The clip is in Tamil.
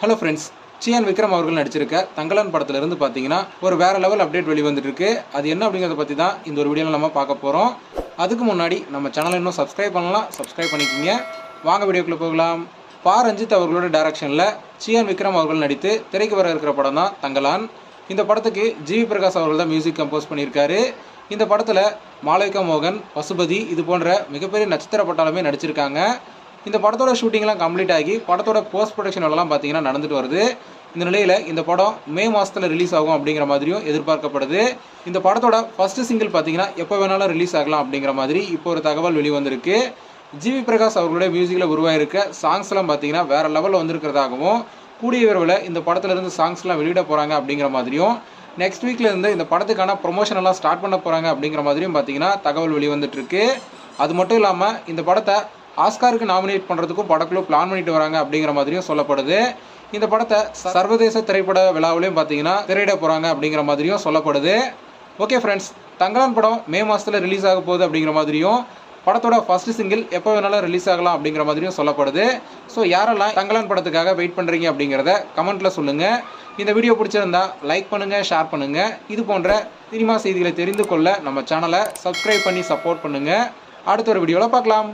ஹலோ ஃப்ரெண்ட்ஸ், சியான் விக்ரம் அவர்கள் நடிச்சிருக்க தங்கலான் படத்திலிருந்து பார்த்தீங்கன்னா ஒரு வேற லெவல் அப்டேட் வெளிவந்துட்டு இருக்கு. அது என்ன அப்படிங்கிறத பற்றி தான் இந்த ஒரு வீடியோவில் நம்ம பார்க்க போகிறோம். அதுக்கு முன்னாடி நம்ம சேனலை இன்னும் சப்ஸ்கிரைப் பண்ணலாம், சப்ஸ்கிரைப் பண்ணிக்கோங்க. வாங்க வீடியோக்குள்ளே போகலாம். பா ரஞ்சித் அவர்களோட டைரக்ஷனில் சியான் விக்ரம் அவர்கள் நடித்து திரைக்கு வர இருக்கிற படம் தான் தங்கலான். இந்த படத்துக்கு ஜிவி பிரகாஷ் அவர்கள் தான் மியூசிக் கம்போஸ் பண்ணியிருக்காரு. இந்த படத்தில் மாளவிகா மோகன், பசுபதி இது போன்ற மிகப்பெரிய நட்சத்திர பட்டாளமே நடிச்சிருக்காங்க. இந்த படத்தோட ஷூட்டிங்லாம் கம்ப்ளீட் ஆகி படத்தோட போஸ்ட் ப்ரொடக்ஷன் எல்லாம் பார்த்தீங்கன்னா நடந்துட்டு வருது. இந்த நிலையில் இந்த படம் மே மாதத்தில் ரிலீஸ் ஆகும் அப்படிங்கிற மாதிரியும் எதிர்பார்க்கப்படுது. இந்த படத்தோட ஃபர்ஸ்ட் சிங்கிள் பார்த்தீங்கன்னா எப்போ வேணாலும் ரிலீஸ் ஆகலாம் அப்படிங்கிற மாதிரி இப்போ ஒரு தகவல் வெளிவந்திருக்கு. ஜிவி பிரகாஷ் அவர்களுடைய மியூசிக்கில் உருவாயிருக்க சாங்ஸ்லாம் பார்த்தீங்கன்னா வேறு லெவலில் வந்திருக்கிறதாகவும், கூடிய விரைவில் இந்த படத்துலேருந்து சாங்ஸ்லாம் வெளியிட போகிறாங்க அப்படிங்கிற மாதிரியும், நெக்ஸ்ட் வீக்லேருந்து இந்த படத்துக்கான ப்ரொமோஷன் எல்லாம் ஸ்டார்ட் பண்ண போகிறாங்க அப்படிங்கிற மாதிரியும் பார்த்தீங்கன்னா தகவல் வெளிவந்துட்டுருக்கு. அது மட்டும் இல்லாமல் இந்த படத்தை ஆஸ்காருக்கு நாமினேட் பண்ணுறதுக்கும் படக்குழு பிளான் பண்ணிட்டு வராங்க அப்படிங்கிற மாதிரியும் சொல்லப்படுது. இந்த படத்தை சர்வதேச திரைப்பட விழாவிலையும் பார்த்தீங்கன்னா திரையிட போகிறாங்க அப்படிங்கிற மாதிரியும் சொல்லப்படுது. ஓகே ஃப்ரெண்ட்ஸ், தங்கலான் படம் மே மாதத்தில் ரிலீஸ் ஆக போகுது அப்படிங்கிற மாதிரியும், படத்தோட ஃபர்ஸ்ட் சிங்கிள் எப்போ வேணாலும் ரிலீஸ் ஆகலாம் அப்படிங்கிற மாதிரியும் சொல்லப்படுது. ஸோ யாரெல்லாம் தங்கலான் படத்துக்காக வெயிட் பண்ணுறீங்க அப்படிங்கிறத கமெண்ட்டில் சொல்லுங்கள். இந்த வீடியோ பிடிச்சிருந்தா லைக் பண்ணுங்கள், ஷேர் பண்ணுங்கள். இது போன்ற சினிமா செய்திகளை தெரிந்து கொள்ள நம்ம சேனலை சப்ஸ்கிரைப் பண்ணி சப்போர்ட் பண்ணுங்கள். அடுத்த ஒரு வீடியோவில் பார்க்கலாம்.